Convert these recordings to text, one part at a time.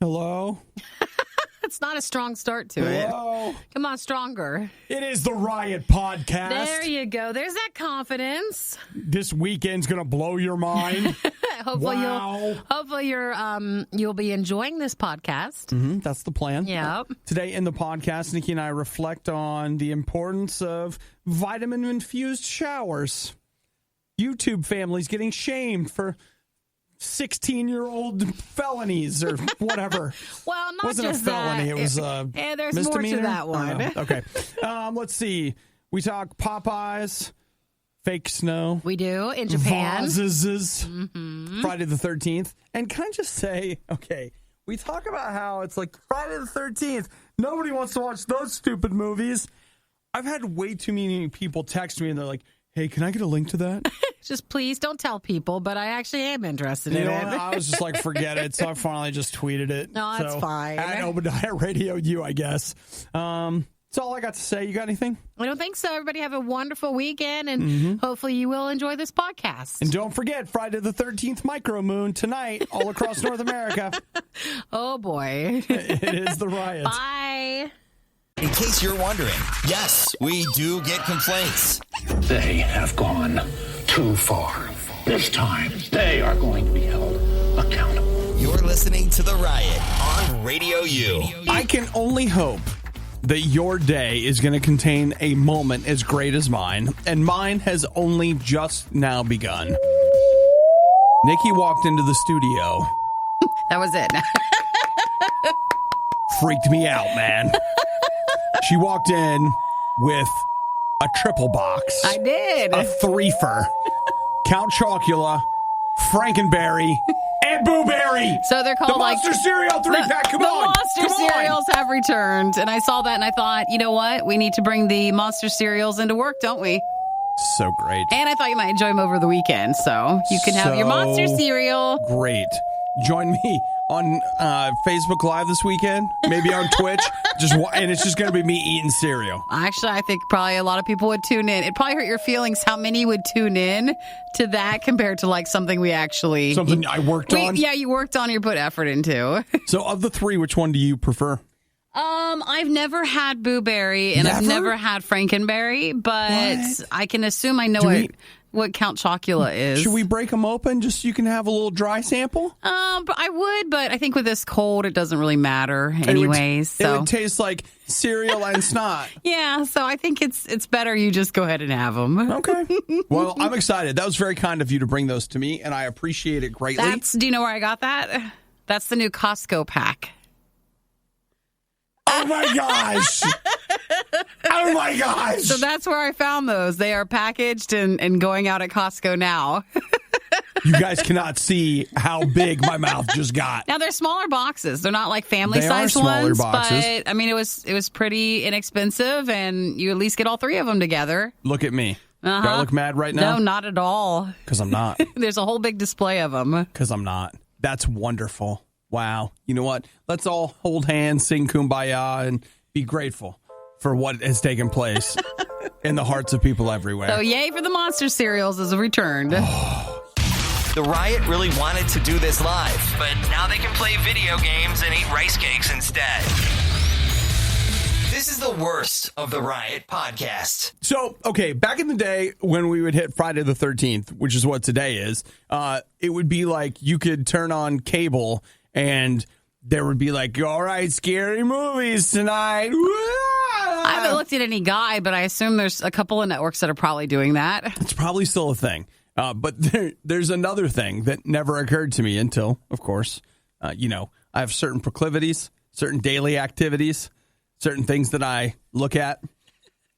Hello? It's not a strong start to it. Hello? Come on, stronger. It is the Riot Podcast. There you go. There's that confidence. This weekend's going to blow your mind. Hopefully Wow. you'll be enjoying this podcast. That's the plan. Yep. Today in the podcast, Nikki and I reflect on the importance of vitamin-infused showers. YouTube families getting shamed for 16-year-old felonies or whatever. Well, not wasn't just a felony. that. It was a there's misdemeanor. more to that one. Okay. Let's see. We talk Popeyes, fake snow. We do in Japan. Vases, Friday the 13th. And can I just say, okay, we talk about how it's like Friday the 13th. Nobody wants to watch those stupid movies. I've had way too many people text me and they're like, hey, can I get a link to that? Just please don't tell people, but I actually am interested in it. I was just like, forget it. So I finally just tweeted it. No, that's fine. At Obadiah RadioU, I guess. That's all I got to say. You got anything? I don't think so. Everybody have a wonderful weekend, and hopefully you will enjoy this podcast. And don't forget, Friday the 13th micromoon tonight all across North America. Oh, boy. It is the Riot. Bye. In case you're wondering, yes, we do get complaints. They have gone too far. This time, they are going to be held accountable. You're listening to The Riot on RadioU. I can only hope that your day is going to contain a moment as great as mine, and mine has only just now begun. Nikki walked into the studio. That was it. Freaked me out, man. She walked in with a triple box. I did. A threefer. Count Chocula, Frankenberry, and Boo Berry. So they're called the Monster Cereal 3-pack. Come on. The Monster cereals have returned. And I saw that and I thought, you know what? We need to bring the Monster cereals into work, don't we? So great. And I thought you might enjoy them over the weekend. So you can have your Monster cereal. Great. Join me on Facebook Live this weekend, maybe on Twitch, and it's just going to be me eating cereal. Actually, I think probably a lot of people would tune in. It'd probably hurt your feelings how many would tune in to that compared to like something we actually... Something I worked on? Yeah, you worked on, you put effort into. So of the three, which one do you prefer? I've never had Boo Berry, and I've never had Frankenberry, but What? I can assume I know what Count Chocula is. Should we break them open just so you can have a little dry sample? But I would, but I think with this cold, it doesn't really matter anyways. It would taste like cereal and snot. Yeah, so I think it's better you just go ahead and have them. Okay. Well, I'm excited. That was very kind of you to bring those to me, and I appreciate it greatly. Do you know where I got that? That's the new Costco pack. Oh, my gosh. Oh, my gosh. So that's where I found those. They are packaged and going out at Costco now. You guys cannot see how big my mouth just got. Now, they're smaller boxes. They're not like family-sized smaller ones. boxes. But, I mean, it was pretty inexpensive, and you at least get all three of them together. Look at me. Do I look mad right now? No, not at all. Because I'm not. There's a whole big display of them. Because I'm not. That's wonderful. Wow. You know what? Let's all hold hands, sing Kumbaya, and be grateful for what has taken place in the hearts of people everywhere. So yay for the Monster cereals as a returned. The Riot really wanted to do this live, but now they can play video games and eat rice cakes instead. This is the worst of the Riot podcast. So, okay, back in the day when we would hit Friday the 13th, which is what today is, it would be like you could turn on cable and there would be like, all right, scary movies tonight. I haven't looked at any guide, but I assume there's a couple of networks that are probably doing that. It's probably still a thing. But there's another thing that never occurred to me until, of course, I have certain proclivities, certain daily activities, certain things that I look at.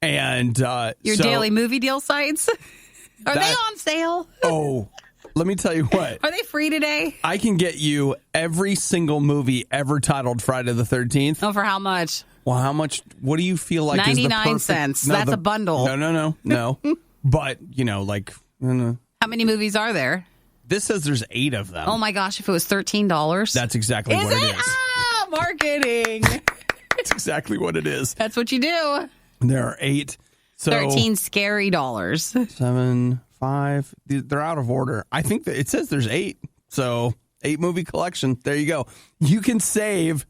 And your daily movie deal sites? Are they on sale? Oh, let me tell you what. Are they free today? I can get you every single movie ever titled Friday the 13th. Oh, for how much? Well, how much? What do you feel like 99 is the perfect... cents. No, That's a bundle. No. But, How many movies are there? This says there's 8 of them. Oh, my gosh. If it was $13. That's exactly what it is. Ah, marketing. That's exactly what it is. That's what you do. There are 8. So 13 scary dollars. 7, 5. They're out of order. I think that it says there's 8. So 8-movie collection. There you go. You can save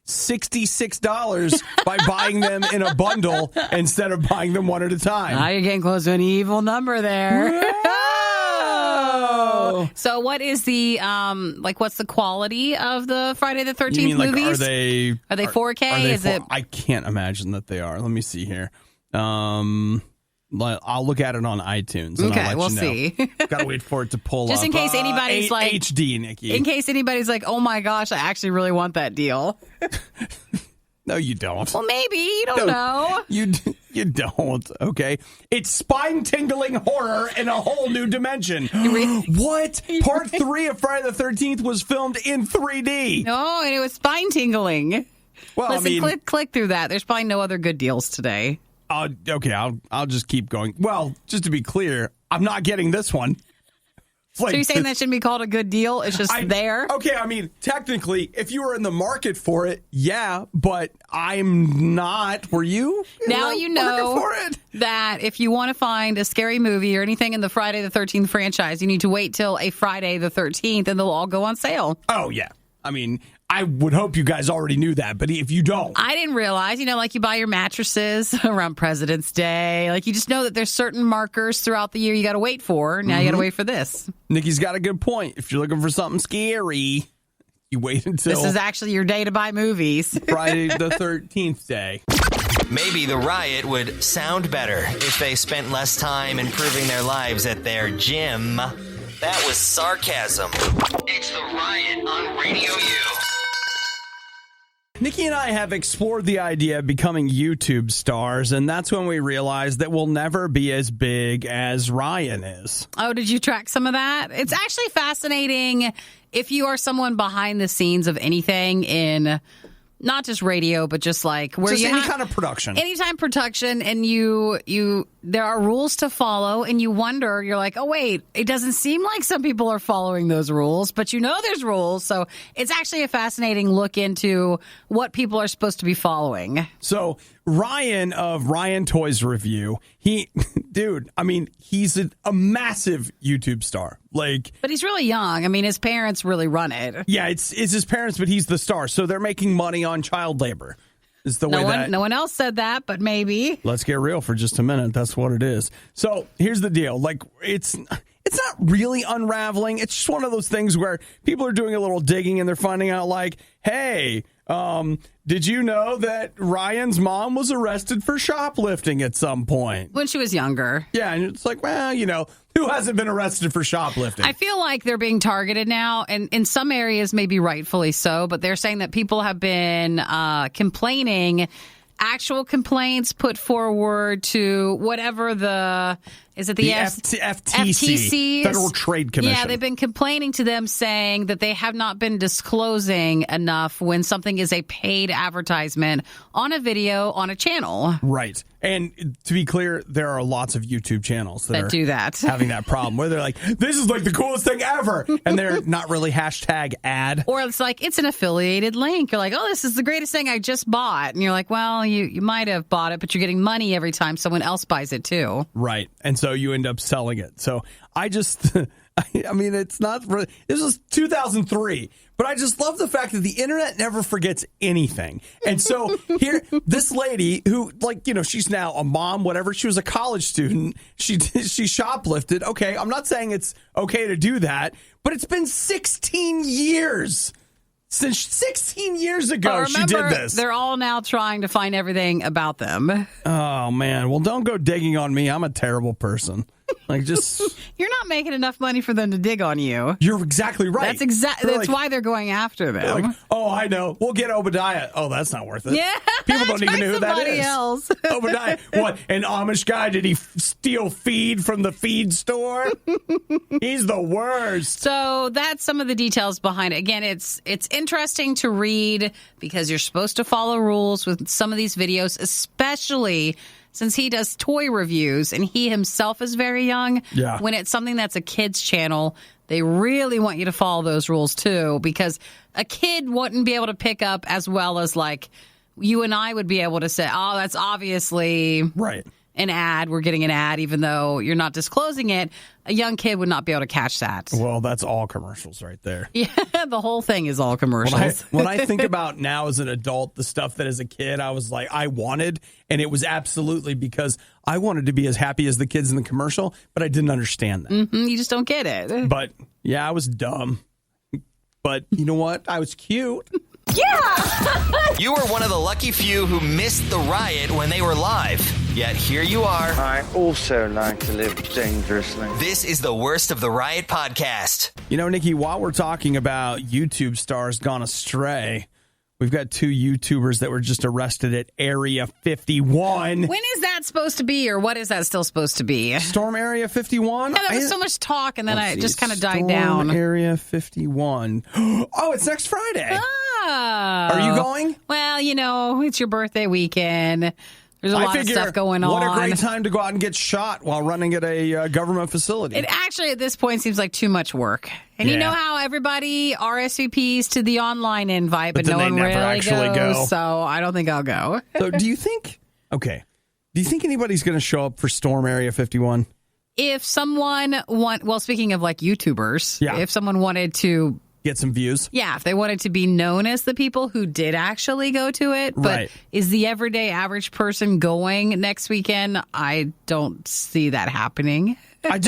$66 by buying them in a bundle instead of buying them one at a time. Now you're getting close to an evil number there. So what is the what's the quality of the Friday the 13th you mean, movies? Are they 4K? Is it? I can't imagine that they are. Let me see here. I'll look at it on iTunes. And Okay, I'll let we'll you know. see. Gotta wait for it to pull Just up. in case anybody's like HD, Nikki. In case anybody's like, oh my gosh, I actually really want that deal. No, you don't. Well, maybe. You don't know. You don't. Okay. It's spine-tingling horror in a whole new dimension. What? Part 3 of Friday the 13th was filmed in 3D. No, and it was spine tingling. Well, Listen, click through that. There's probably no other good deals today. Okay, I'll just keep going. Well, just to be clear, I'm not getting this one. So you're saying that shouldn't be called a good deal? It's just there? Okay, I mean, technically, if you were in the market for it, yeah, but I'm not. Were you? Now you know for it? that if you want to find a scary movie or anything in the Friday the 13th franchise, you need to wait till a Friday the 13th and they'll all go on sale. Oh, yeah. I mean, I would hope you guys already knew that, but if you don't. I didn't realize, like you buy your mattresses around President's Day. Like you just know that there's certain markers throughout the year you got to wait for. Now you got to wait for this. Nikki's got a good point. If you're looking for something scary, you wait until This is actually your day to buy movies. Friday the 13th day. Maybe the Riot would sound better if they spent less time improving their lives at their gym. That was sarcasm. It's the Riot on RadioU. Nikki and I have explored the idea of becoming YouTube stars, and that's when we realized that we'll never be as big as Ryan is. Oh, did you track some of that? It's actually fascinating if you are someone behind the scenes of anything in not just radio, but just like where just you any have kind of production. Anytime production, and you there are rules to follow, and you wonder, you're like, oh wait, it doesn't seem like some people are following those rules, but there's rules. So it's actually a fascinating look into what people are supposed to be following. So Ryan of Ryan Toys Review, he's a massive YouTube star. But he's really young. I mean, his parents really run it. Yeah, it's his parents, but he's the star. So they're making money on child labor. Is the way that no one else said that, but maybe. Let's get real for just a minute. That's what it is. So here's the deal. It's not really unraveling. It's just one of those things where people are doing a little digging and they're finding out hey, did you know that Ryan's mom was arrested for shoplifting at some point? When she was younger. Yeah, and it's like, well, who hasn't been arrested for shoplifting? I feel like they're being targeted now, and in some areas maybe rightfully so, but they're saying that people have been complaining, actual complaints put forward to whatever the FTC, Federal Trade Commission. Yeah, they've been complaining to them saying that they have not been disclosing enough when something is a paid advertisement on a video on a channel. Right. And to be clear, there are lots of YouTube channels that do that. having that problem where they're like, this is the coolest thing ever. And they're not really hashtag ad. Or it's like, it's an affiliated link. You're like, oh, this is the greatest thing I just bought. And you're like, well, you might have bought it, but you're getting money every time someone else buys it too. Right. And so you end up selling it. So I just, it's not really, this was 2003. But I just love the fact that the internet never forgets anything. And so here, this lady who, she's now a mom, whatever. She was a college student. She shoplifted. Okay, I'm not saying it's okay to do that, but it's been 16 years. Since 16 years ago, she did this. They're all now trying to find everything about them. Oh, man. Well, don't go digging on me. I'm a terrible person. You're not making enough money for them to dig on you. You're exactly right. That's why they're going after them. Oh, I know. We'll get Obadiah. Oh, that's not worth it. Yeah. People don't even know who that is. Else. Obadiah. What? An Amish guy? Did he steal feed from the feed store? He's the worst. So that's some of the details behind it. Again, it's interesting to read because you're supposed to follow rules with some of these videos, especially since he does toy reviews and he himself is very young. Yeah. When it's something that's a kid's channel, they really want you to follow those rules too, because a kid wouldn't be able to pick up as well as you and I would be able to say, oh, that's obviously right. an ad, we're getting an ad, even though you're not disclosing it, a young kid would not be able to catch that. Well, that's all commercials right there. Yeah, the whole thing is all commercials. When I think about now as an adult, the stuff that as a kid I was like, I wanted, and it was absolutely because I wanted to be as happy as the kids in the commercial, but I didn't understand that. Mm-hmm, you just don't get it. But yeah, I was dumb. But you know what? I was cute. Yeah! You were one of the lucky few who missed the riot when they were live. Yet here you are. I also like to live dangerously. This is the Worst of the Riot podcast. You know, Nikki, while we're talking about YouTube stars gone astray, we've got 2 YouTubers that were just arrested at Area 51. When is that supposed to be, or what is that still supposed to be? Storm Area 51? Yeah, there was so much talk, and then it just kind of died Storm down. Area 51. Oh, it's next Friday. Oh. Are you going? Well, you know, it's your birthday weekend. There's a lot of stuff going on. What a great time to go out and get shot while running at a government facility. It actually, at this point, seems like too much work. And you know how everybody RSVPs to the online invite, but no one really actually goes. So I don't think I'll go. So do you think anybody's going to show up for Storm Area 51? If someone speaking of like YouTubers, if someone wanted to get some views. Yeah, if they wanted to be known as the people who did actually go to it. But is the everyday average person going next weekend? I don't see that happening. They have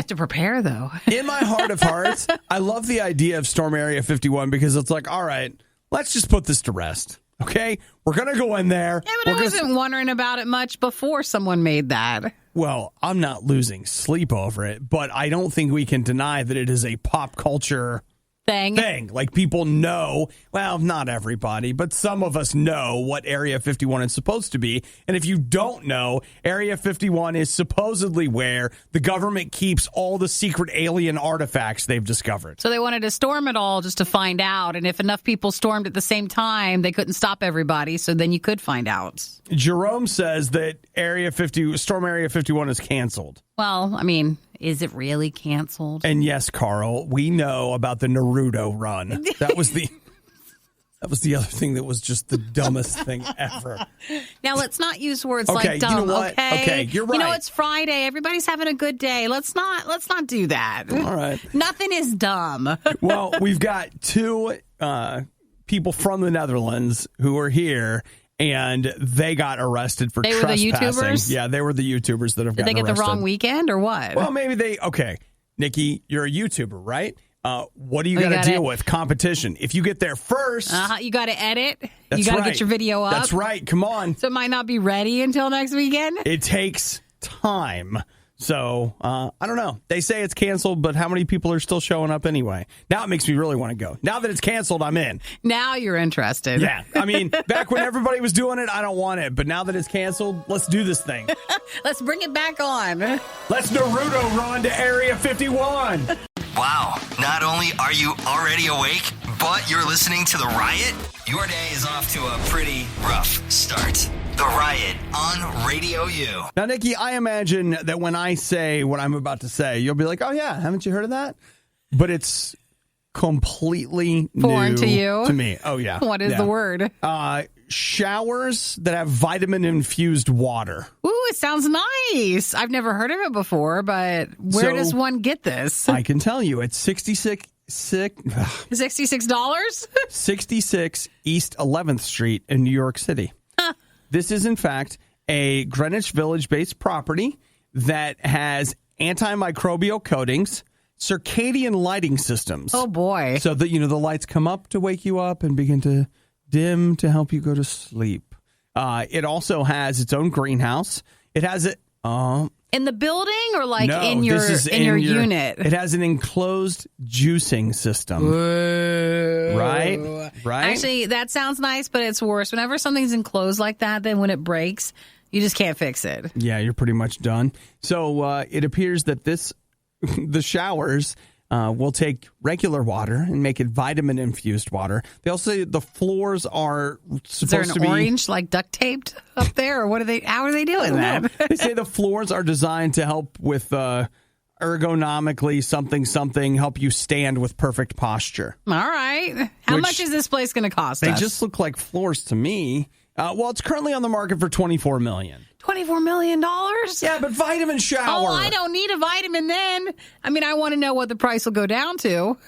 to prepare, though. In my heart of hearts, I love the idea of Storm Area 51 because it's like, all right, let's just put this to rest. Okay? We're going to go in there. Yeah, but I wasn't wondering about it much before someone made that. Well, I'm not losing sleep over it, but I don't think we can deny that it is a pop culture thing. Like, people know, well, not everybody, but some of us know what Area 51 is supposed to be. And if you don't know, Area 51 is supposedly where the government keeps all the secret alien artifacts they've discovered. So they wanted to storm it all just to find out. And if enough people stormed at the same time, they couldn't stop everybody. So then you could find out. Jerome says that Storm Area 51 is canceled. Well, I mean, is it really canceled? And yes, Carl, we know about the Naruto run. That was the other thing that was just the dumbest thing ever. Now, let's not use words like dumb, you know what? Okay, you're right. You know, it's Friday. Everybody's having a good day. Let's not do that. All right. Nothing is dumb. Well, we've got 2 people from the Netherlands who are here. And they got arrested for trespassing. They were the YouTubers? Yeah, they were the YouTubers that have gotten arrested. Did they get the wrong weekend or what? Well, maybe okay, Nikki, you're a YouTuber, right? What do you got to deal with? Competition. If you get there first. You got to edit. That's you got to get your video up. That's right. Come on. So it might not be ready until next weekend? It takes time. So, I don't know. They say it's canceled, but how many people are still showing up anyway? Now it makes me really want to go. Now that it's canceled, I'm in. Now you're interested. Yeah. I mean, back when everybody was doing it, I don't want it. But now that it's canceled, let's do this thing. Let's bring it back on. Let's Naruto run to Area 51. Wow. Not only are you already awake, but you're listening to The Riot? Your day is off to a pretty rough start. The Riot on RadioU. Now, Nikki, I imagine that when I say what I'm about to say, you'll be like, oh, yeah, haven't you heard of that? But it's completely foreign new to you. To me. Oh, yeah. What is the word? Showers that have vitamin-infused water. Ooh, it sounds nice. I've never heard of it before, but where does one get this? I can tell you. It's $66 66 East 11th Street in New York City. This is, in fact, a Greenwich Village-based property that has antimicrobial coatings, circadian lighting systems. Oh, boy. So that, the lights come up to wake you up and begin to dim to help you go to sleep. It also has its own greenhouse. It has it... in the building or in your unit? It has an enclosed juicing system. Whoa. Right? Actually, that sounds nice, but it's worse. Whenever something's enclosed like that, then when it breaks, you just can't fix it. Yeah, you're pretty much done. So it appears that the showers will take regular water and make it vitamin-infused water. They also say the floors are supposed to be... Is there an orange, duct taped up there? Or how are they doing that? They say the floors are designed to help with ergonomically something, help you stand with perfect posture. All right. How much is this place going to cost us? They just look like floors to me. Well, it's currently on the market for $24 million. $24 million? Yeah, but vitamin shower. Oh, I don't need a vitamin then. I mean, I want to know what the price will go down to.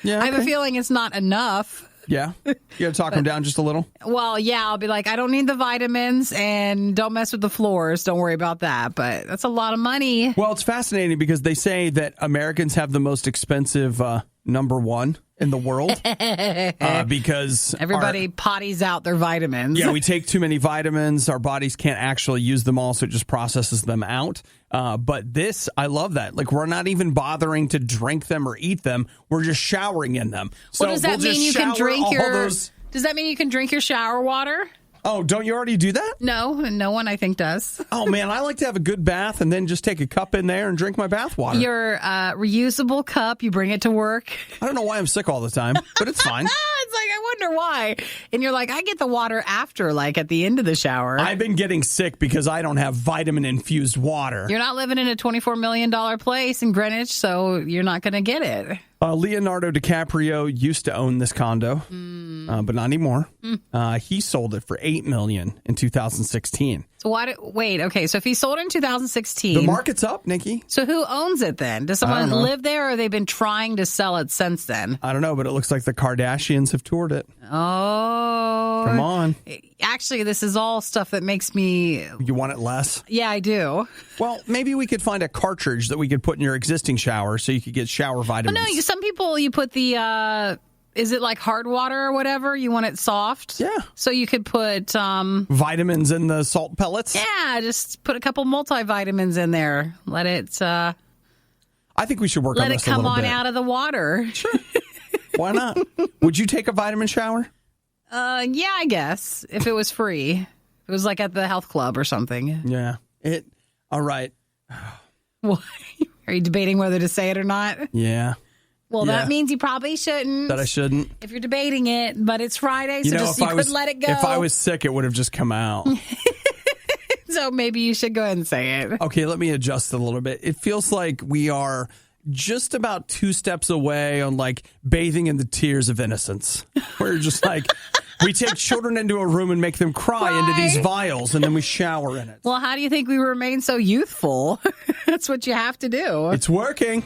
Yeah, I have a feeling it's not enough. Yeah? You got to talk them down just a little? Well, yeah, I'll be like, I don't need the vitamins and don't mess with the floors. Don't worry about that. But that's a lot of money. Well, it's fascinating because they say that Americans have the most expensive number one in the world because everybody potties out their vitamins. Yeah, we take too many vitamins. Our bodies can't actually use them all, so it just processes them out. But this, I love that. Like, we're not even bothering to drink them or eat them. We're just showering in them. So well, does that mean you can drink Does that mean you can drink your shower water? Oh, don't you already do that? No one I think does. Oh, man, I like to have a good bath and then just take a cup in there and drink my bath water. Your reusable cup, you bring it to work. I don't know why I'm sick all the time, but it's fine. It's like, I wonder why. And you're like, I get the water after, like at the end of the shower. I've been getting sick because I don't have vitamin-infused water. You're not living in a $24 million place in Greenwich, so you're not going to get it. Leonardo DiCaprio used to own this condo, but not anymore. He sold it for $8 million in 2016. So wait, okay, so if he sold it in 2016... The market's up, Nikki. So who owns it then? Does someone live there, or have they been trying to sell it since then? I don't know, but it looks like the Kardashians have toured it. Oh. Come on. Actually, this is all stuff that makes me... You want it less? Yeah, I do. Well, maybe we could find a cartridge that we could put in your existing shower so you could get shower vitamins. Oh, no, some people, you put the... is it like hard water or whatever? You want it soft? Yeah. So you could put... vitamins in the salt pellets? Yeah, just put a couple multivitamins in there. Let it... I think we should work on this a little bit. Let it come on out of the water. Sure. Why not? Would you take a vitamin shower? Yeah, I guess. If it was free. If it was like at the health club or something. Yeah. All right. Well, are you debating whether to say it or not? Yeah. Well, that means you probably shouldn't. That I shouldn't. If you're debating it, but it's Friday, so you could let it go. If I was sick, it would have just come out. So maybe you should go ahead and say it. Okay, let me adjust it a little bit. It feels like we are just about 2 steps away on like bathing in the tears of innocence. We're just like, we take children into a room and make them cry into these vials, and then we shower in it. Well, how do you think we remain so youthful? That's what you have to do. It's working.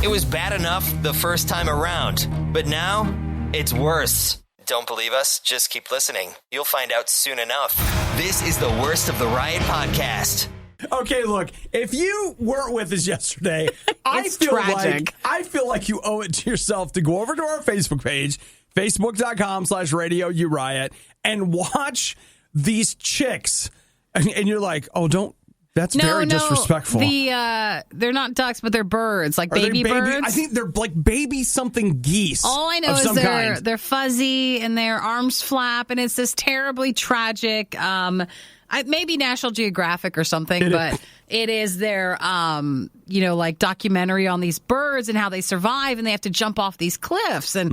It was bad enough the first time around, but now it's worse. Don't believe us? Just keep listening. You'll find out soon enough. This is the worst of the Riot podcast. Okay, look, if you weren't with us yesterday, I feel like you owe it to yourself to go over to our Facebook page, facebook.com/RadioU Riot, and watch these chicks. And you're like, oh, don't. That's very disrespectful. They're not ducks, but they're birds, like baby birds. I think they're like baby something geese. All I know is they're fuzzy and their arms flap, and it's this terribly tragic. Maybe National Geographic or something, but it is their like documentary on these birds and how they survive, and they have to jump off these cliffs, and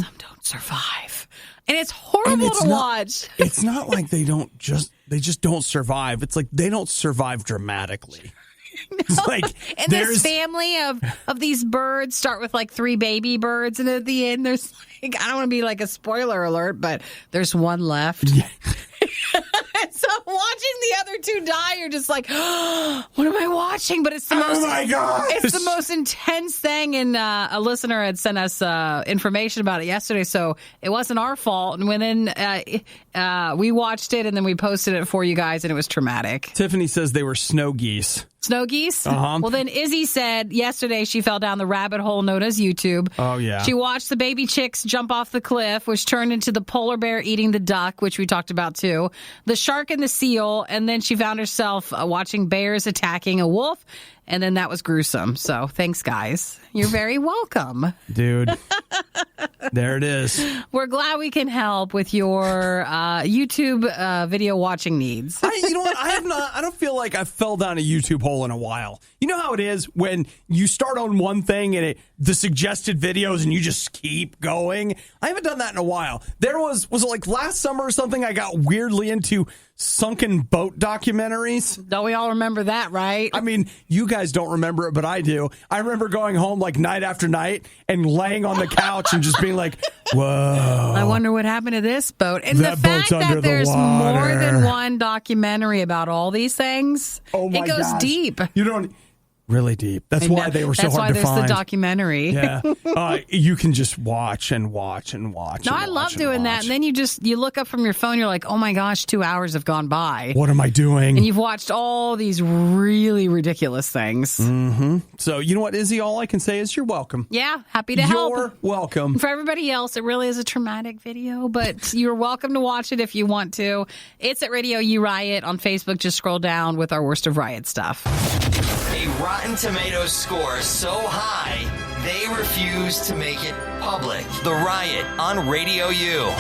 some don't survive. And it's horrible to watch. It's not like they just don't survive. It's like they don't survive dramatically. No. It's like, and this family of these birds start with like 3 baby birds, and at the end there's like, I don't want to be like a spoiler alert, but there's one left. Yeah. So watching the other 2 die, you're just like, oh, what am I watching? But it's the most, my God, it's the most intense thing. And a listener had sent us information about it yesterday, so it wasn't our fault. And then we watched it, and then we posted it for you guys, and it was traumatic. Tiffany says they were snow geese. Snow geese? Uh-huh. Well, then Izzy said yesterday she fell down the rabbit hole known as YouTube. Oh, yeah. She watched the baby chicks jump off the cliff, which turned into the polar bear eating the duck, which we talked about too, the shark and the seal, and then she found herself watching bears attacking a wolf, and then that was gruesome. So thanks, guys. You're very welcome. Dude, there it is. We're glad we can help with your YouTube video watching needs. You know what? I don't feel like I fell down a YouTube hole in a while. You know how it is when you start on one thing and the suggested videos and you just keep going? I haven't done that in a while. There was it like last summer or something, I got weirdly into sunken boat documentaries. Don't we all remember that, right? I mean, you guys don't remember it, but I do. I remember going home like night after night and laying on the couch and just being like, Whoa. I wonder what happened to this boat. And That the fact boat's under that the there's water. more than one documentary about all these things, Oh my it goes gosh. deep. You don't really deep. That's why they were so hard to That's why find. there's the documentary. Yeah, you can just watch and watch and watch. No, and I love watch doing and that. watch. And then you look up from your phone, you're like, oh my gosh, 2 hours have gone by. What am I doing? And you've watched all these really ridiculous things. So you know what, Izzy? All I can say is you're welcome. Yeah, happy to help. You're welcome. For everybody else, it really is a traumatic video, but you're welcome to watch it if you want to. It's at RadioU Riot on Facebook. Just scroll down with our worst of Riot stuff. A Rotten Tomatoes score so high, they refuse to make it public. The Riot on Radio U.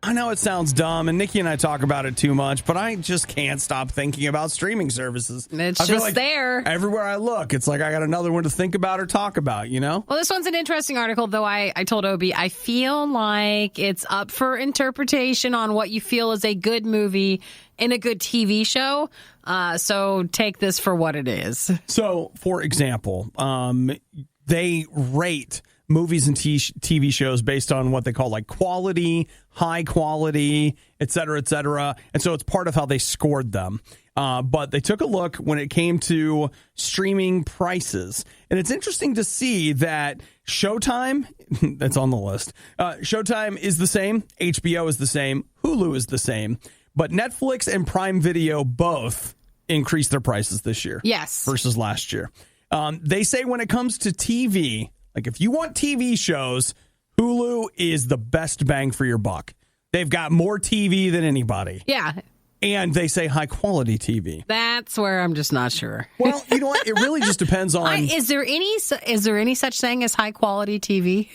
I know it sounds dumb, and Nikki and I talk about it too much, but I just can't stop thinking about streaming services. It's I feel just there. Everywhere I look, it's like I got another one to think about or talk about, you know? Well, this one's an interesting article, though I told Obi, I feel like it's up for interpretation on what you feel is a good movie and a good TV show. So take this for what it is. So, for example, they rate movies and TV shows based on what they call like quality, high quality, et cetera, et cetera. And so it's part of how they scored them. But they took a look when it came to streaming prices. And it's interesting to see that Showtime, that's on the list, Showtime is the same, HBO is the same, Hulu is the same. But Netflix and Prime Video both increased their prices this year. Yes. Versus last year. They say when it comes to TV, like if you want TV shows, Hulu is the best bang for your buck. They've got more TV than anybody. Yeah. And they say high quality TV. That's where I'm just not sure. Well, you know what? It really just depends on. Is there any such thing as high quality TV?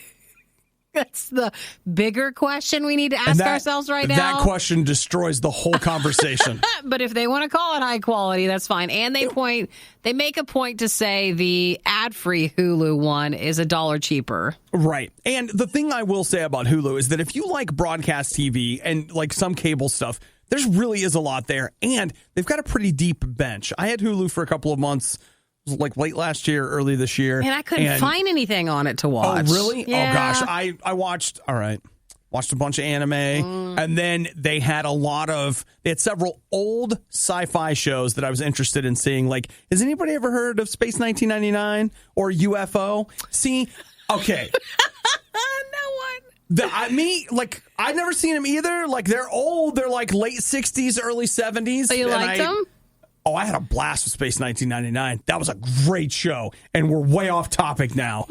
That's the bigger question we need to ask ourselves right now. That question destroys the whole conversation. But if they want to call it high quality, that's fine. And they make a point to say the ad-free Hulu one is $1 cheaper. Right. And the thing I will say about Hulu is that if you like broadcast TV and like some cable stuff, there really is a lot there. And they've got a pretty deep bench. I had Hulu for a couple of months, like late last year, early this year. And I couldn't find anything on it to watch. Oh, really? Yeah. Oh, gosh. I watched a bunch of anime. And then they had several old sci-fi shows that I was interested in seeing. Like, has anybody ever heard of Space 1999 or UFO? See, okay. No one. I've never seen them either. Like, they're old. They're like late 60s, early 70s. So you liked them? Oh, I had a blast with Space 1999. That was a great show, and we're way off topic now.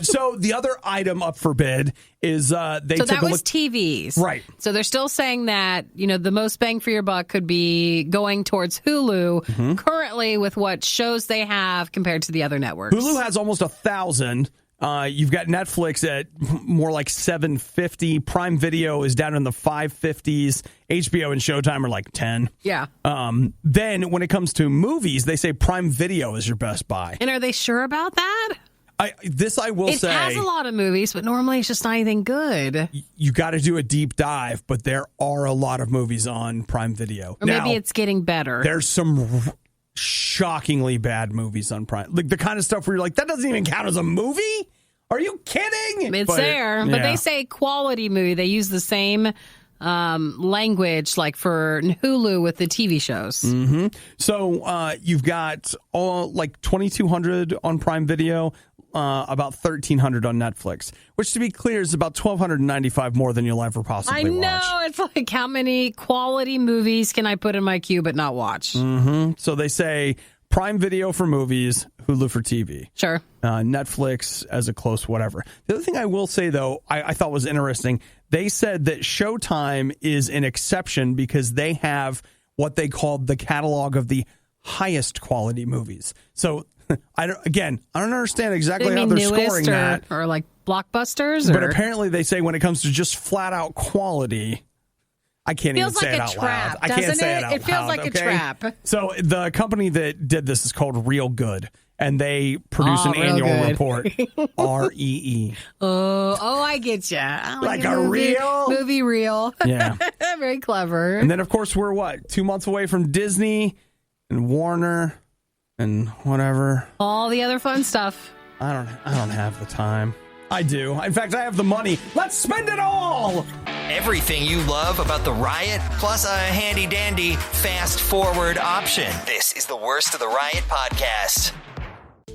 So the other item up for bid is they took a look. So that was TVs. Right. So they're still saying that, the most bang for your buck could be going towards Hulu currently with what shows they have compared to the other networks. Hulu has almost 1,000. You've got Netflix at more like 750. Prime Video is down in the 550s. HBO and Showtime are like 10. Yeah. Then when it comes to movies, they say Prime Video is your best buy. And are they sure about that? I will say. It has a lot of movies, but normally it's just not anything good. You got to do a deep dive, but there are a lot of movies on Prime Video. Or maybe it's getting better. There's some shockingly bad movies on Prime. Like the kind of stuff where you're like, that doesn't even count as a movie? Are you kidding? It's there. But they say quality movie. They use the same language like for Hulu with the TV shows. Mm-hmm. So you've got like 2,200 on Prime Video, about 1,300 on Netflix, which to be clear is about 1,295 more than you'll ever possibly watch. I know. It's like, how many quality movies can I put in my queue but not watch? Mm-hmm. So they say Prime Video for movies, Hulu for TV. Sure. Netflix as a close whatever. The other thing I will say, though, I thought was interesting, they said that Showtime is an exception because they have what they called the catalog of the highest quality movies. So, I don't understand exactly how they're scoring that. Or like blockbusters? But apparently they say when it comes to just flat out quality, I can't even say it out loud. I can't say it out loud. It feels like a trap. So the company that did this is called Real Good, and they produce an annual report. REE. Oh, I get you. Like a real movie reel. Yeah. Very clever. And then of course we're 2 months away from Disney and Warner and whatever. All the other fun stuff. I don't have the time. I do. In fact, I have the money. Let's spend it all! Everything you love about the Riot, plus a handy-dandy fast-forward option. This is the Worst of the Riot podcast.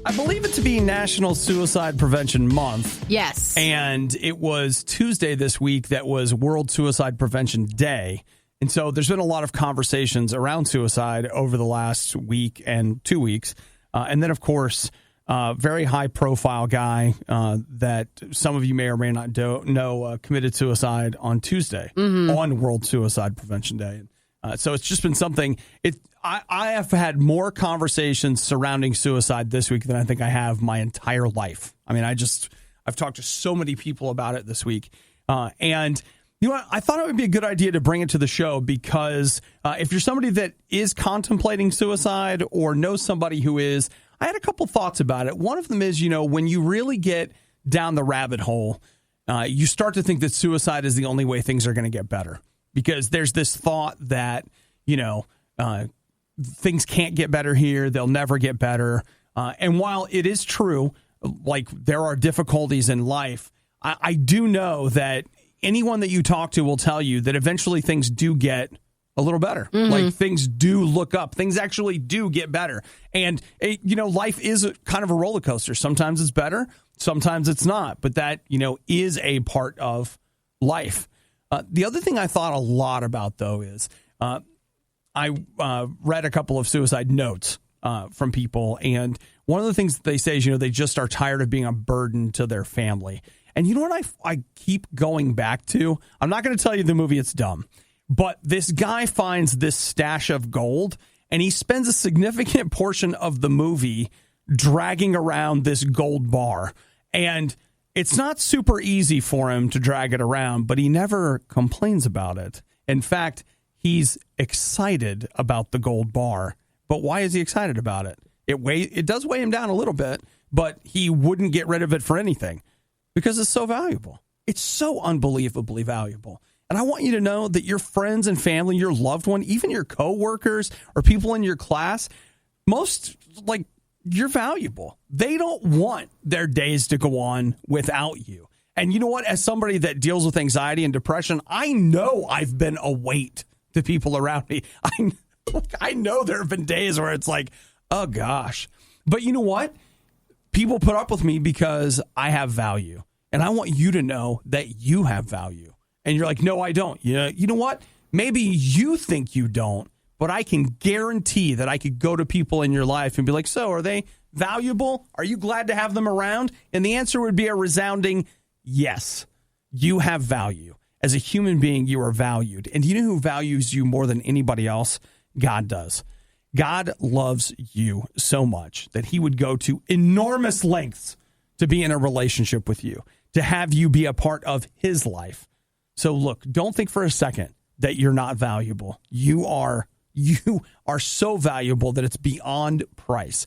I believe it to be National Suicide Prevention Month. Yes. And it was Tuesday this week that was World Suicide Prevention Day. And so there's been a lot of conversations around suicide over the last week and 2 weeks. And then, of course, very high-profile guy that some of you may or may not know committed suicide on Tuesday on World Suicide Prevention Day. So it's just been something. I have had more conversations surrounding suicide this week than I think I have my entire life. I mean, I've talked to so many people about it this week. And you know what? I thought it would be a good idea to bring it to the show because if you're somebody that is contemplating suicide or knows somebody who is, I had a couple thoughts about it. One of them is, when you really get down the rabbit hole, you start to think that suicide is the only way things are going to get better because there's this thought that, things can't get better here. They'll never get better. And while it is true, like there are difficulties in life, I do know that anyone that you talk to will tell you that eventually things do get a little better. Like things do look up. Things actually do get better. And, life is kind of a roller coaster. Sometimes it's better. Sometimes it's not. But that, is a part of life. The other thing I thought a lot about, though, is I read a couple of suicide notes from people. And one of the things that they say is, they just are tired of being a burden to their family. And you know what I keep going back to? I'm not going to tell you the movie. It's dumb. But this guy finds this stash of gold, and he spends a significant portion of the movie dragging around this gold bar. And it's not super easy for him to drag it around, but he never complains about it. In fact, he's excited about the gold bar. But why is he excited about it? It does weigh him down a little bit, but he wouldn't get rid of it for anything because it's so valuable. It's so unbelievably valuable. And I want you to know that your friends and family, your loved one, even your coworkers or people in your class, you're valuable. They don't want their days to go on without you. And you know what? As somebody that deals with anxiety and depression, I know I've been a weight to people around me. I know there have been days where it's like, oh gosh. But you know what? People put up with me because I have value. And I want you to know that you have value. And you're like, no, I don't. You know what? Maybe you think you don't, but I can guarantee that I could go to people in your life and be like, so are they valuable? Are you glad to have them around? And the answer would be a resounding yes. You have value. As a human being, you are valued. And do you know who values you more than anybody else? God does. God loves you so much that he would go to enormous lengths to be in a relationship with you, to have you be a part of his life. So look, don't think for a second that you're not valuable. You are so valuable that it's beyond price.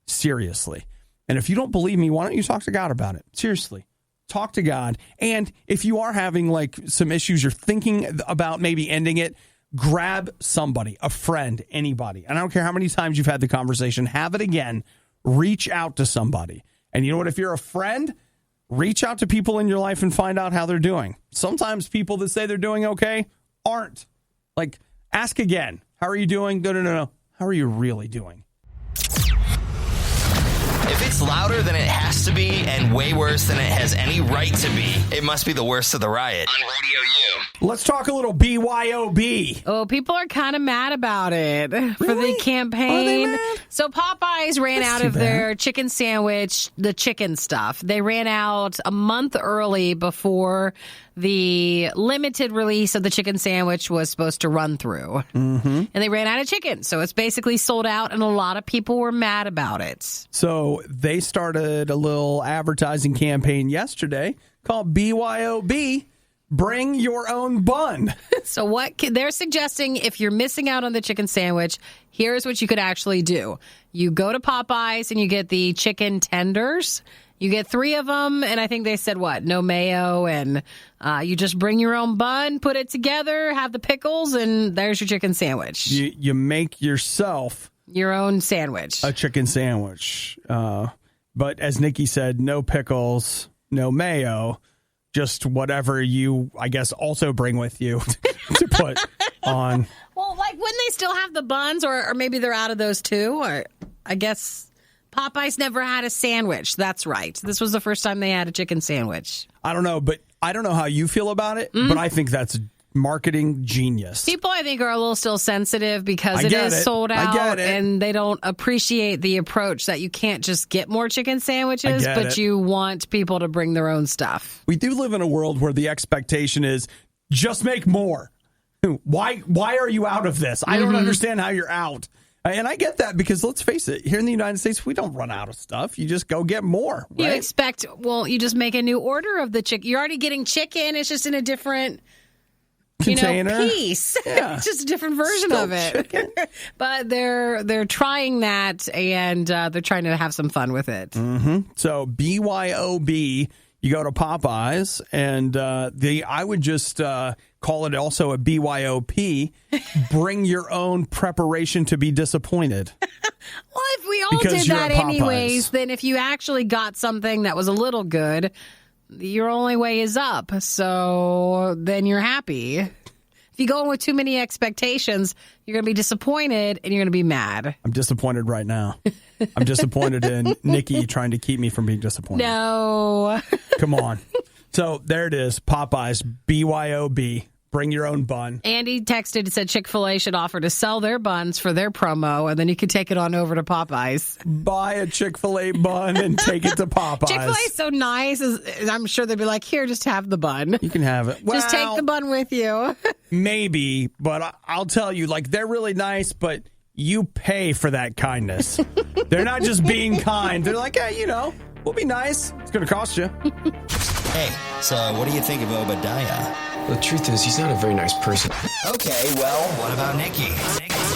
Seriously. And if you don't believe me, why don't you talk to God about it? Seriously. Talk to God. And if you are having some issues, you're thinking about maybe ending it, grab somebody, a friend, anybody. And I don't care how many times you've had the conversation, have it again. Reach out to somebody. And you know what? If you're a friend, reach out to people in your life and find out how they're doing. Sometimes people that say they're doing okay aren't. Ask again. How are you doing? No. How are you really doing? If it's louder than it has to be and way worse than it has any right to be, it must be the Worst of the Riot on Radio U. Let's talk a little BYOB. Oh, people are kind of mad about it for the campaign. Are they mad? So Popeyes ran out of their chicken sandwich, the chicken stuff. They ran out a month early before the limited release of the chicken sandwich was supposed to run through. And they ran out of chicken. So it's basically sold out, and a lot of people were mad about it. So they started a little advertising campaign yesterday called BYOB, Bring Your Own Bun. So what they're suggesting, if you're missing out on the chicken sandwich, here's what you could actually do. You go to Popeyes and you get the chicken tenders. You get 3 of them, and I think they said, no mayo, and you just bring your own bun, put it together, have the pickles, and there's your chicken sandwich. You make yourself your own sandwich. A chicken sandwich. But as Nikki said, no pickles, no mayo, just whatever you, I guess, also bring with you to put on. Well, like, wouldn't they still have the buns, or maybe they're out of those too? Or I guess Popeyes never had a sandwich. That's right. This was the first time they had a chicken sandwich. I don't know, but I don't know how you feel about it, but I think that's marketing genius. People, I think, are a little still sensitive because it is sold out, and they don't appreciate the approach that you can't just get more chicken sandwiches, but you want people to bring their own stuff. We do live in a world where the expectation is just make more. Why are you out of this? I don't understand how you're out. And I get that because, let's face it, here in the United States, we don't run out of stuff. You just go get more, right? You expect, you just make a new order of the chicken. You're already getting chicken. It's just in a different container, piece. Yeah. It's just a different version of it. But they're trying that, and they're trying to have some fun with it. Mm-hmm. So BYOB, you go to Popeyes, and I would just call it also a BYOP. Bring your own preparation to be disappointed. Well, if we all did that anyways, then if you actually got something that was a little good, your only way is up. So then you're happy. If you go in with too many expectations, you're going to be disappointed and you're going to be mad. I'm disappointed right now. I'm disappointed in Nikki trying to keep me from being disappointed. No. Come on. So there it is. Popeyes, BYOB. Bring your own bun. Andy texted and said Chick-fil-A should offer to sell their buns for their promo, and then you could take it on over to Popeyes. Buy a Chick-fil-A bun and take it to Popeyes. Chick-fil-A is so nice. I'm sure they'd be like, here, just have the bun. You can have it. Just take the bun with you. Maybe, but I'll tell you, like, they're really nice, but you pay for that kindness. They're not just being kind. They're like, hey, we'll be nice. It's going to cost you. Hey, so what do you think of Obadiah? The truth is, he's not a very nice person. Okay, well, what about Nikki?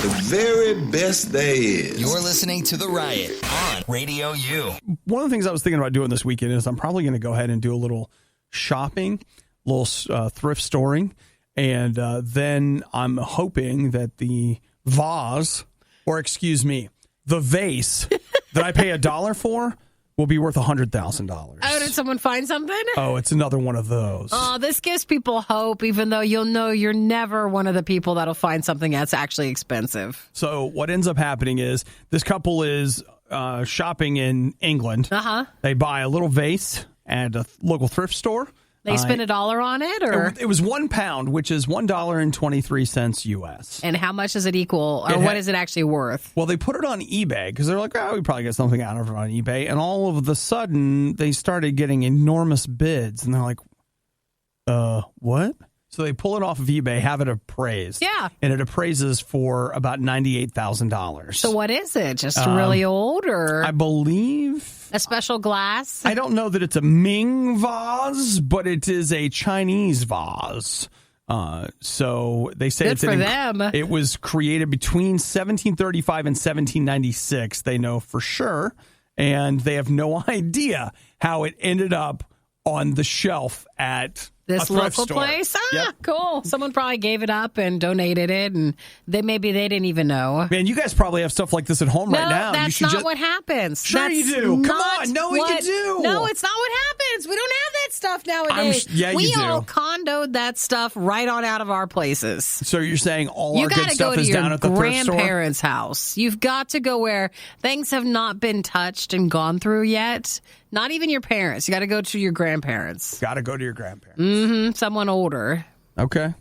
The very best there is. You're listening to The Riot on Radio U. One of the things I was thinking about doing this weekend is I'm probably going to go ahead and do a little shopping, a little thrift storing, and then I'm hoping that the vase, the vase that I pay $1 for will be worth $100,000. Oh, did someone find something? Oh, it's another one of those. Oh, this gives people hope, even though you'll know you're never one of the people that'll find something that's actually expensive. So what ends up happening is this couple is shopping in England. Uh-huh. They buy a little vase at a local thrift store. They spend $1 on it, or it was £1, which is $1.23 US. And how much does it equal, or what is it actually worth? Well, they put it on eBay because they're like, we probably get something out of it on eBay. And all of a sudden, they started getting enormous bids, and they're like, what? So they pull it off of eBay, have it appraised. Yeah. And it appraises for about $98,000. So what is it? Just really old, or? I believe. A special glass? I don't know that it's a Ming vase, but it is a Chinese vase. So they say good for them. It was created between 1735 and 1796. They know for sure. And they have no idea how it ended up on the shelf at this local place? Yep. Cool. Someone probably gave it up and donated it, and maybe they didn't even know. Man, you guys probably have stuff like this at home right now. That's not what happens. Sure that's you do. Come on. No, you do. No, it's not what happens. We don't have that stuff nowadays. We all condoed that stuff right on out of our places. So you're saying all our good stuff is down at the thrift store? You got to go to your grandparents' house. You've got to go where things have not been touched and gone through yet. Not even your parents. You got to go to your grandparents. Got to go to your grandparents. Mm-hmm. Someone older. Okay.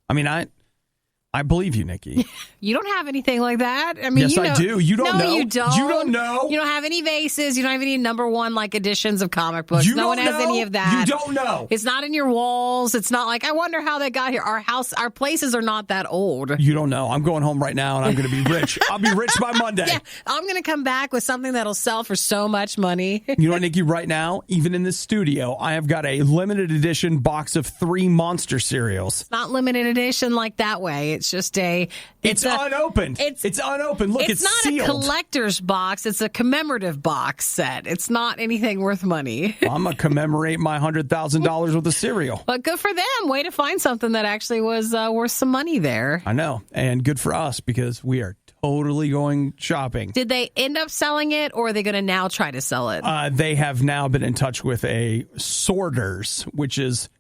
I mean, I believe you, Nikki. You don't have anything like that. I mean, yes, I do. You don't know. You don't. You don't know. You don't have any vases. You don't have any #1 editions of comic books. No one has any of that. You don't know. It's not in your walls. It's not like, I wonder how they got here. Our places are not that old. You don't know. I'm going home right now and I'm going to be rich. I'll be rich by Monday. Yeah, I'm going to come back with something that'll sell for so much money. You know what, Nikki? Right now, even in this studio, I have got a limited edition box of 3 Monster cereals. It's not limited edition like that way. It's just It's unopened. It's unopened. Look, it's sealed. It's not a collector's box. It's a commemorative box set. It's not anything worth money. Well, I'm going to commemorate my $100,000 worth of cereal. But good for them. Way to find something that actually was worth some money there. I know. And good for us because we are totally going shopping. Did they end up selling it, or are they going to now try to sell it? They have now been in touch with a sorters,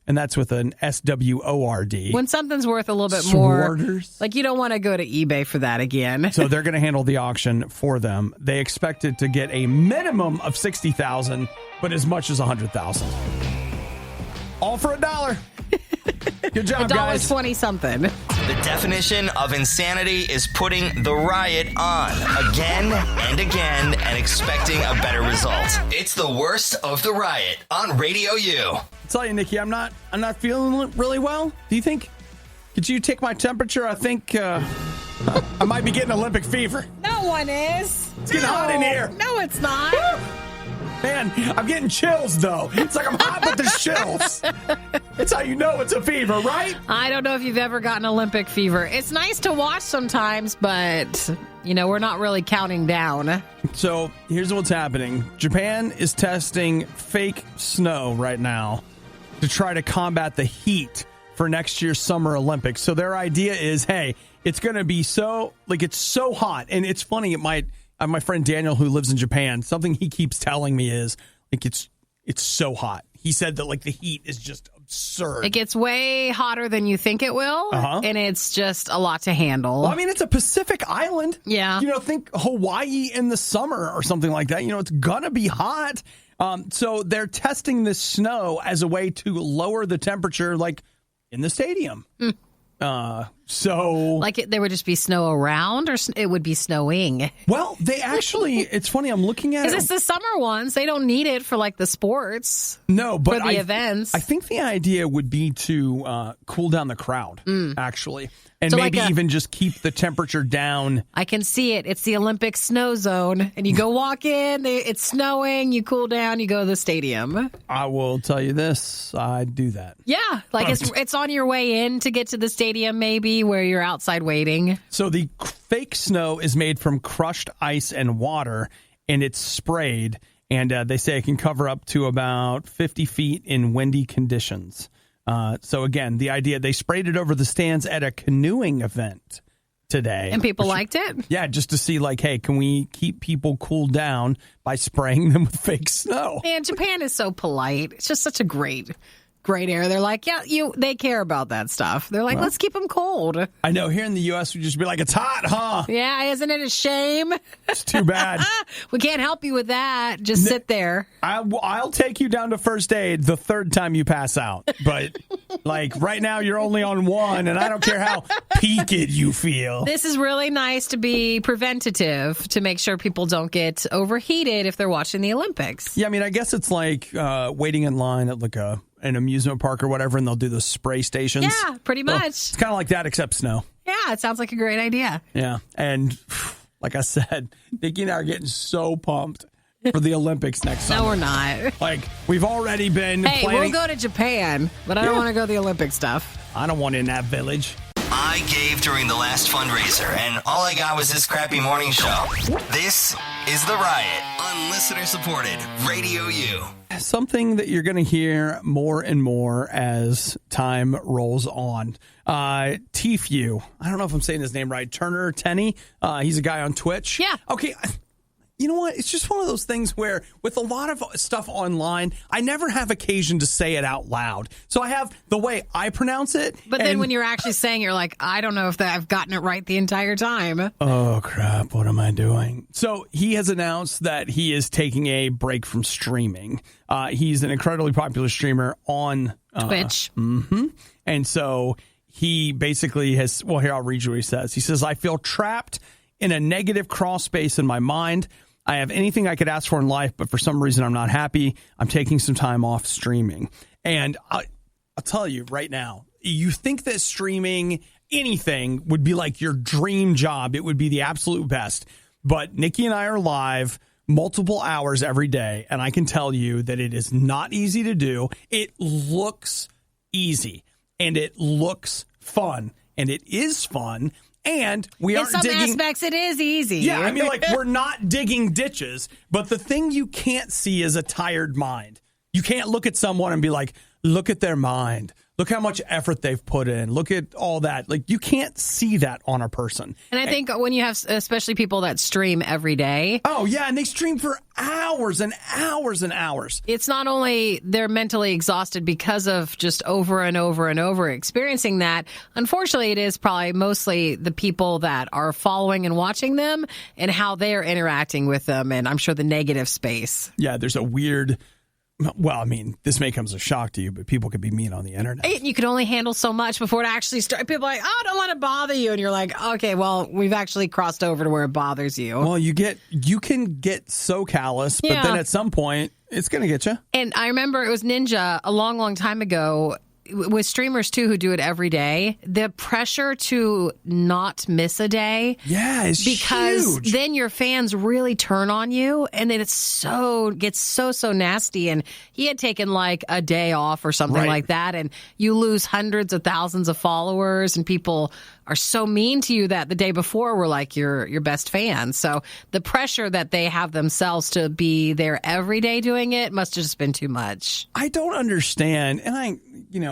and that's with an SWORD. When something's worth a little bit more, Sorters? like you don't want to go to eBay for that again. So they're going to handle the auction for them. They expected to get a minimum of $60,000, but as much as $100,000. All for $1. Good job, guys. $1.20 something. The definition of insanity is putting the riot on again and again and expecting a better result. It's the worst of the riot on Radio U. I'll tell you, Nikki, I'm not feeling really well. Do you think? Could you take my temperature? I think I might be getting Olympic fever. No one is. It's getting hot in here. No, it's not. Man, I'm getting chills, though. It's like I'm hot, but there's chills. That's how you know it's a fever, right? I don't know if you've ever gotten Olympic fever. It's nice to watch sometimes, but, we're not really counting down. So here's what's happening. Japan is testing fake snow right now to try to combat the heat for next year's Summer Olympics. So their idea is, hey, it's going to be it's so hot. And it's funny, my friend Daniel, who lives in Japan, something he keeps telling me is it's so hot. He said that the heat is just absurd. It gets way hotter than you think it will, and it's just a lot to handle. Well, I mean, it's a Pacific island. Yeah. Think Hawaii in the summer or something like that. It's gonna be hot. So they're testing this snow as a way to lower the temperature, in the stadium. There would just be snow around, or it would be snowing? Well, they actually, it's funny, I'm looking at it. It's the summer ones. They don't need it for the sports. No, but for the events. I think the idea would be to cool down the crowd, actually. And so maybe even just keep the temperature down. I can see it. It's the Olympic snow zone. And you go walk in, it's snowing, you cool down, you go to the stadium. I will tell you this, I'd do that. Yeah, it's on your way in to get to the stadium, maybe, where you're outside waiting. So the fake snow is made from crushed ice and water, and it's sprayed. And they say it can cover up to about 50 feet in windy conditions. So again, the idea, they sprayed it over the stands at a canoeing event today. And people liked it? Yeah, just to see hey, can we keep people cooled down by spraying them with fake snow? Man, Japan is so polite. It's just such a great area. They're like, they care about that stuff. They're like, let's keep them cold. I know. Here in the U.S., we just be like, it's hot, huh? Yeah, isn't it a shame? It's too bad. We can't help you with that. Just sit there. I'll take you down to first aid the third time you pass out. But right now, you're only on one, and I don't care how peaked you feel. This is really nice to be preventative, to make sure people don't get overheated if they're watching the Olympics. Yeah, I mean, I guess it's like waiting in line at an amusement park or whatever, and they'll do the spray stations. Yeah, pretty much. Well, it's kind of like that, except snow. Yeah, it sounds like a great idea. Yeah, and like I said, Nikki and I are getting so pumped for the Olympics next summer. No, we're not. We've already been planning. We'll go to Japan, but I don't want to go to the Olympic stuff. I don't want in that village. I gave during the last fundraiser, and all I got was this crappy morning show. This is The Riot on listener-supported Radio U. Something that you're going to hear more and more as time rolls on. Tfue, I don't know if I'm saying his name right, Turner Tenney. He's a guy on Twitch. Yeah. Okay. You know what? It's just one of those things where with a lot of stuff online, I never have occasion to say it out loud. So I have the way I pronounce it. But then when you're actually saying it, you're like, I don't know if I've gotten it right the entire time. Oh, crap. What am I doing? So he has announced that he is taking a break from streaming. He's an incredibly popular streamer on Twitch. And so he basically has, well, here, I'll read you what he says. He says, I feel trapped in a negative crawl space in my mind. I have anything I could ask for in life, but for some reason I'm not happy. I'm taking some time off streaming. And I'll tell you right now, you think that streaming anything would be like your dream job. It would be the absolute best. But Nikki and I are live multiple hours every day, and I can tell you that it is not easy to do. It looks easy, and it looks fun, and it is fun. And we aren't digging... In some aspects, it is easy. Yeah, I mean, we're not digging ditches, but the thing you can't see is a tired mind. You can't look at someone and be like, look at their mind. Look how much effort they've put in. Look at all that. Like, you can't see that on a person. And I think when you have especially people that stream every day. Oh, yeah, and they stream for hours and hours and hours. It's not only they're mentally exhausted because of just over and over and over experiencing that. Unfortunately, it is probably mostly the people that are following and watching them and how they are interacting with them. And I'm sure the negative space. Yeah, there's a weird... Well, I mean, this may come as a shock to you, but people could be mean on the internet. You can only handle so much before it actually starts. People are like, oh, don't let it bother you. And you're like, okay, well, we've actually crossed over to where it bothers you. Well, you can get so callous, but then at some point, it's going to get you. And I remember it was Ninja a long, long time ago. With streamers, too, who do it every day, the pressure to not miss a day. Yeah, it's because huge. then your fans really turn on you, and then gets so nasty. And he had taken like a day off or something like that, and you lose hundreds of thousands of followers, and people are so mean to you that the day before were like your best fans. So the pressure that they have themselves to be there every day doing it must have just been too much. I don't understand, and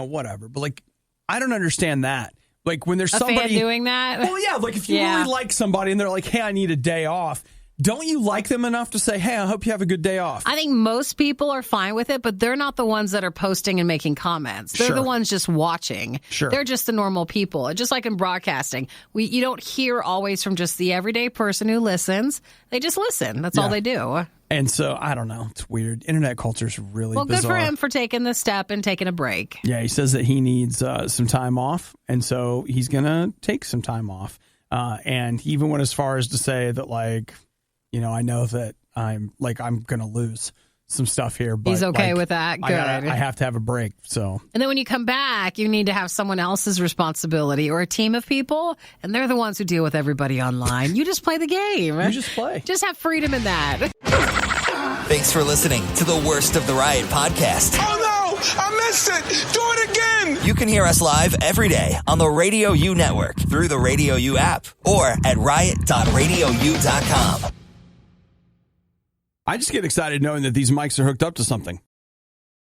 whatever, but like, I don't understand that. Like, when there's somebody fan doing that. Well, yeah, like if you really like somebody and they're like, hey, I need a day off. Don't you like them enough to say, hey, I hope you have a good day off? I think most people are fine with it, but they're not the ones that are posting and making comments. They're the ones just watching. Sure. They're just the normal people. Just like in broadcasting, you don't hear always from just the everyday person who listens. They just listen. That's all they do. And so, I don't know. It's weird. Internet culture is really bizarre. Good for him for taking this step and taking a break. Yeah, he says that he needs some time off, and so he's going to take some time off. And he even went as far as to say that, like, I know that I'm going to lose some stuff here. But he's okay with that. Good. I have to have a break. So, and then when you come back, you need to have someone else's responsibility or a team of people, and they're the ones who deal with everybody online. You just play the game. You just play. Just have freedom in that. Thanks for listening to the Worst of the Riot podcast. Oh no! I missed it! Do it again! You can hear us live every day on the RadioU network through the RadioU app or at riot.radiou.com. I just get excited knowing that these mics are hooked up to something.